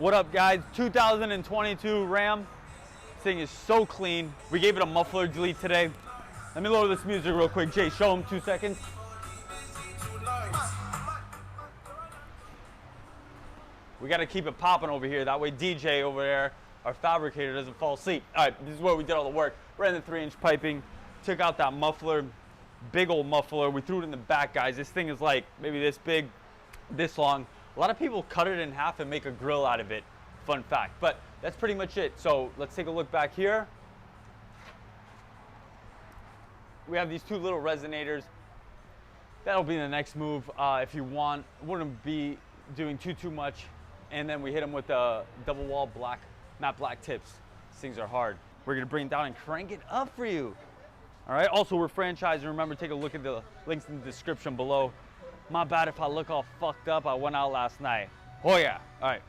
What up, guys? 2022 Ram. This thing is so clean. We gave it a muffler delete today. Let me load this music real quick. Jay, show him 2 seconds. We got to keep it popping over here. That way DJ over there, our fabricator, doesn't fall asleep. All right, this is where we did all the work. Ran the 3-inch piping, took out that muffler, big old muffler. We threw it in the back, guys. This thing is like maybe this big, this long. A lot of people cut it in half and make a grill out of it. Fun fact. But that's pretty much it. So let's take a look back here. We have these 2 little resonators. That'll be the next move if you want. Wouldn't be doing too much. And then we hit them with the double wall black, matte black tips. These things are hard. We're gonna bring it down and crank it up for you. All right, also we're franchising. Remember, take a look at the links in the description below. My bad if I look all fucked up. I went out last night. Oh yeah, all right.